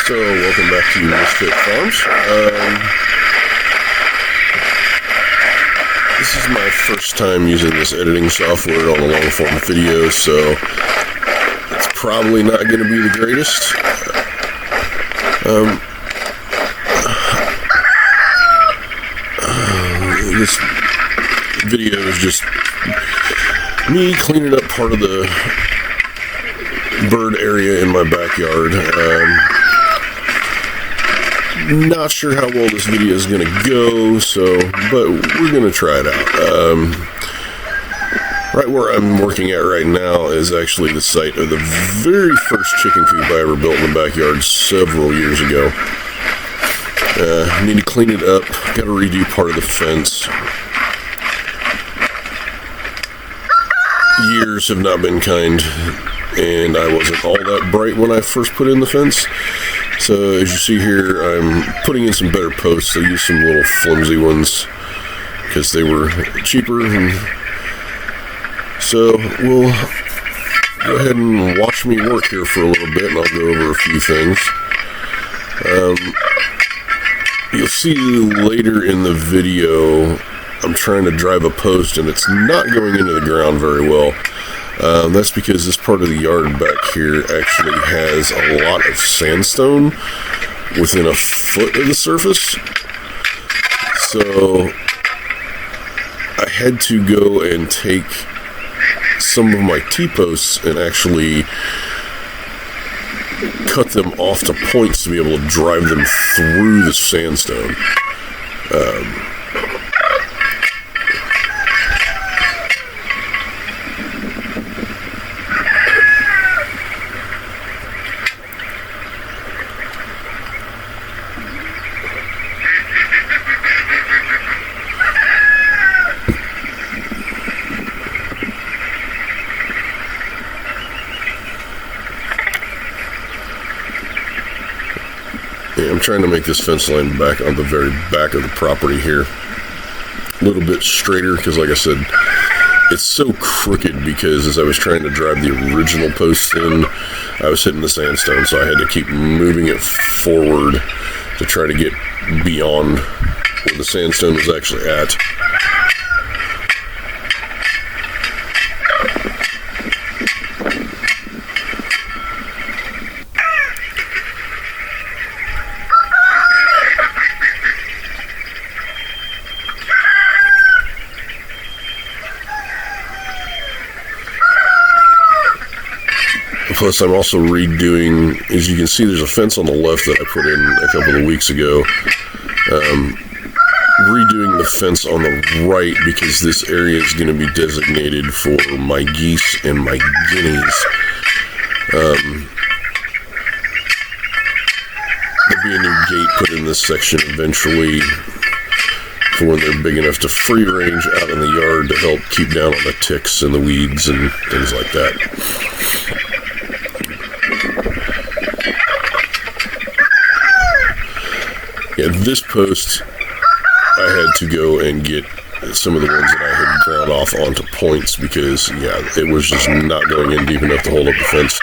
So, welcome back to Misfit Farms. This is my first time using this editing software on a long-form video, so it's probably not going to be the greatest. This video is just me cleaning up part of the bird area in my backyard. Not sure how well this video is going to go, but we're going to try it out. Right where I'm working at right now is actually the site of the very first chicken coop I ever built in the backyard several years ago. Need to clean it up, got to redo part of the fence. Years have not been kind, and I wasn't all that bright when I first put in the fence. So as you see here, I'm putting in some better posts. I used some little flimsy ones because they were cheaper. And so we'll go ahead and watch me work here for a little bit, and I'll go over a few things. You'll see later in the video, I'm trying to drive a post and it's not going into the ground very well. That's because this part of the yard back here actually has a lot of sandstone within a foot of the surface. So I had to go and take some of my T-posts and actually cut them off to points to be able to drive them through the sandstone. I'm trying to make this fence line back on the very back of the property here a little bit straighter because, like I said, it's so crooked because as I was trying to drive the original posts in, I was hitting the sandstone, so I had to keep moving it forward to try to get beyond where the sandstone was actually at. Plus, I'm also redoing, as you can see, there's a fence on the left that I put in a couple of weeks ago. Redoing the fence on the right because this area is going to be designated for my geese and my guineas. There'll be a new gate put in this section eventually for when they're big enough to free range out in the yard to help keep down on the ticks and the weeds and things like that. Yeah, this post, I had to go and get some of the ones that I had ground off onto points because, yeah, it was just not going in deep enough to hold up the fence.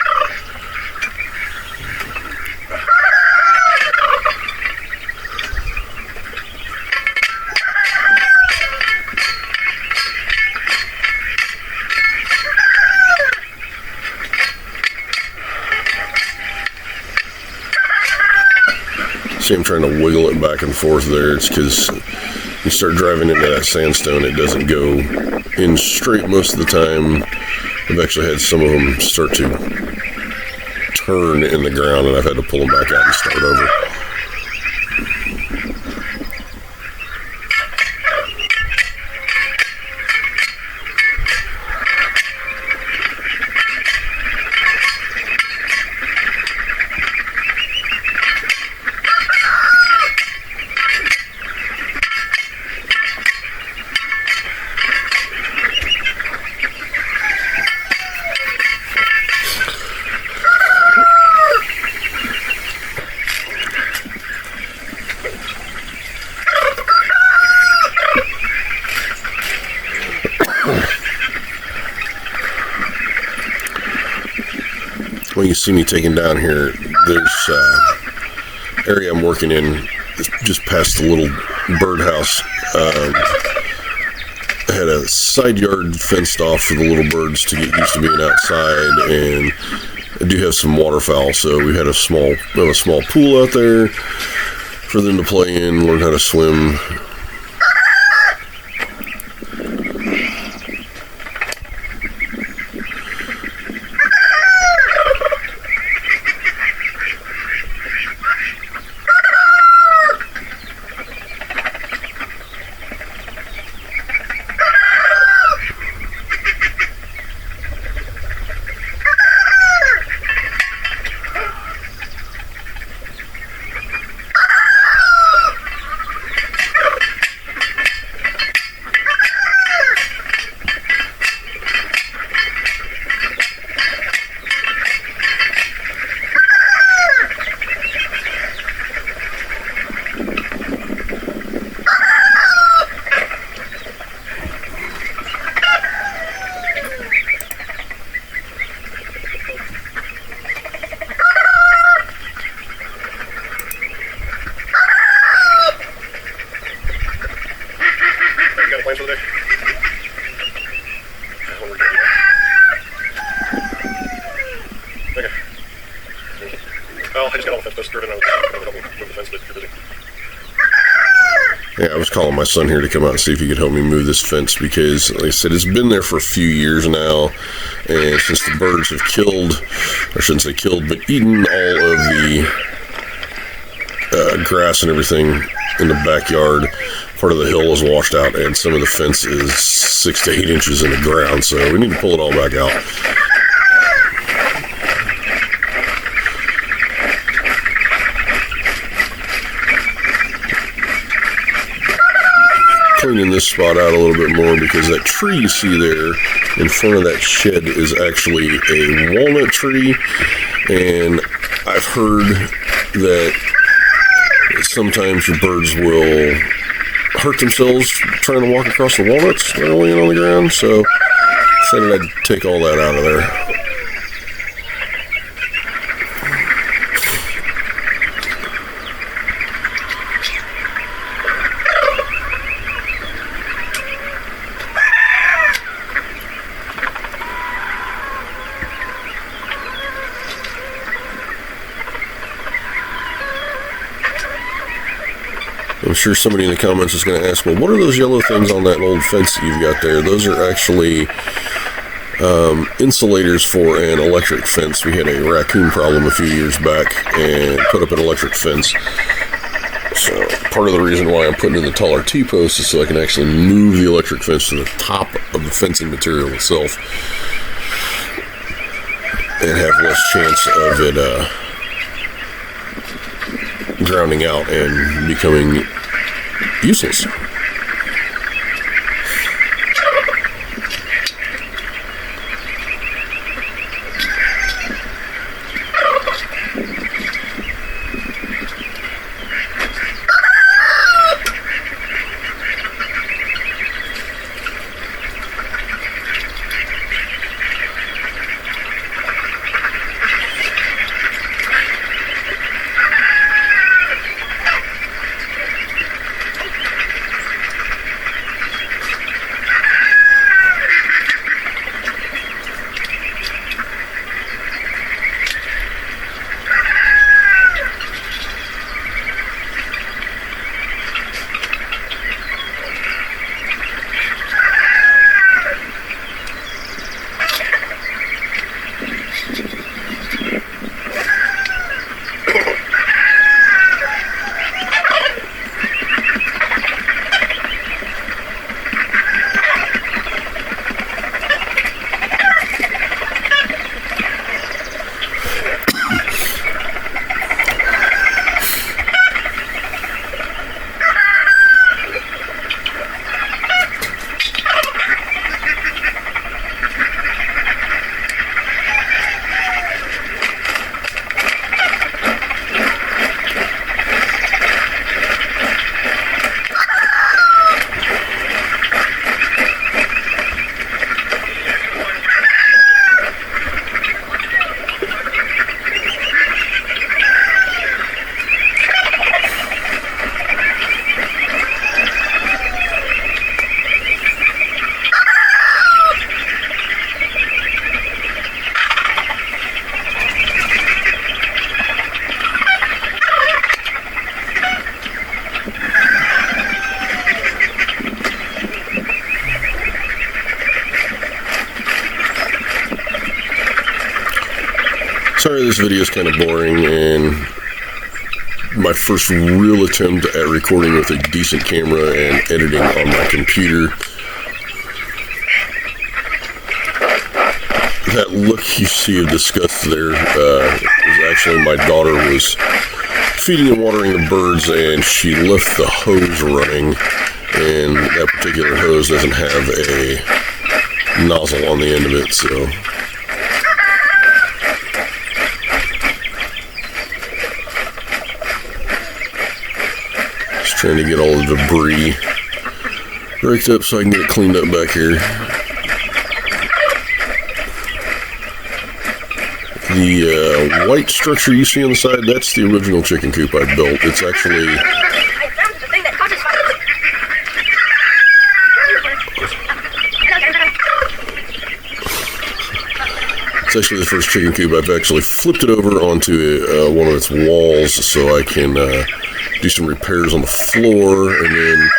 See, I'm trying to wiggle it back and forth there. It's because you start driving into that sandstone, it doesn't go in straight most of the time. I've actually had some of them start to turn in the ground, and I've had to pull them back out and start over. When you see me taking down here, there's area I'm working in is just past the little birdhouse. I had a side yard fenced off for the little birds to get used to being outside, and I do have some waterfowl, so we had a small pool out there for them to play in, learn how to swim. Yeah, I was calling my son here to come out and see if he could help me move this fence because, like I said, it's been there for a few years now, and since the birds have killed, or I shouldn't say killed, but eaten all of the grass and everything in the backyard, part of the hill is washed out, and some of the fence is 6 to 8 inches in the ground, so we need to pull it all back out. Cleaning this spot out a little bit more because that tree you see there in front of that shed is actually a walnut tree, and I've heard that sometimes your birds will hurt themselves trying to walk across the walnuts that are laying on the ground, so I decided I'd take all that out of there. I'm sure somebody in the comments is going to ask, well, what are those yellow things on that old fence that you've got there? Those are actually insulators for an electric fence. We had a raccoon problem a few years back and put up an electric fence. So part of the reason why I'm putting in the taller T-post is so I can actually move the electric fence to the top of the fencing material itself and have less chance of it grounding out and becoming useless. video is kind of boring and my first real attempt at recording with a decent camera and editing on my computer. That look you see of disgust there is actually my daughter was feeding and watering the birds, and she left the hose running, and that particular hose doesn't have a nozzle on the end of it, so just trying to get all the debris raked up so I can get it cleaned up back here. The white structure you see on the side, that's the original chicken coop I built. It's actually the first chicken coop. I've actually flipped it over onto one of its walls so I can do some repairs on the floor, and then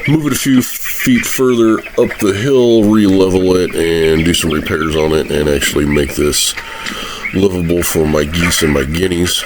move it a few feet further up the hill, re-level it, and do some repairs on it, and actually make this livable for my geese and my guineas.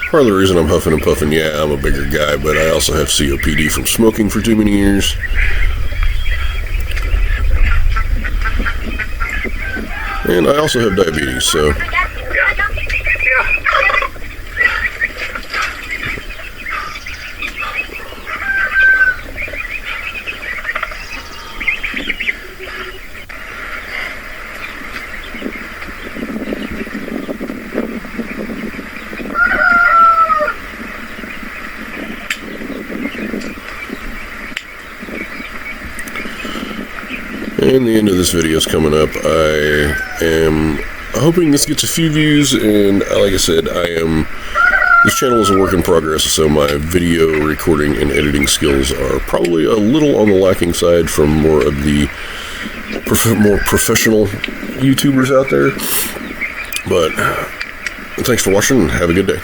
Part of the reason I'm huffing and puffing, yeah, I'm a bigger guy, but I also have COPD from smoking for too many years. And I also have diabetes, so and the end of this video is coming up. I am hoping this gets a few views, and like I said, this channel is a work in progress, so my video recording and editing skills are probably a little on the lacking side from more of the more professional YouTubers out there. But thanks for watching, and have a good day.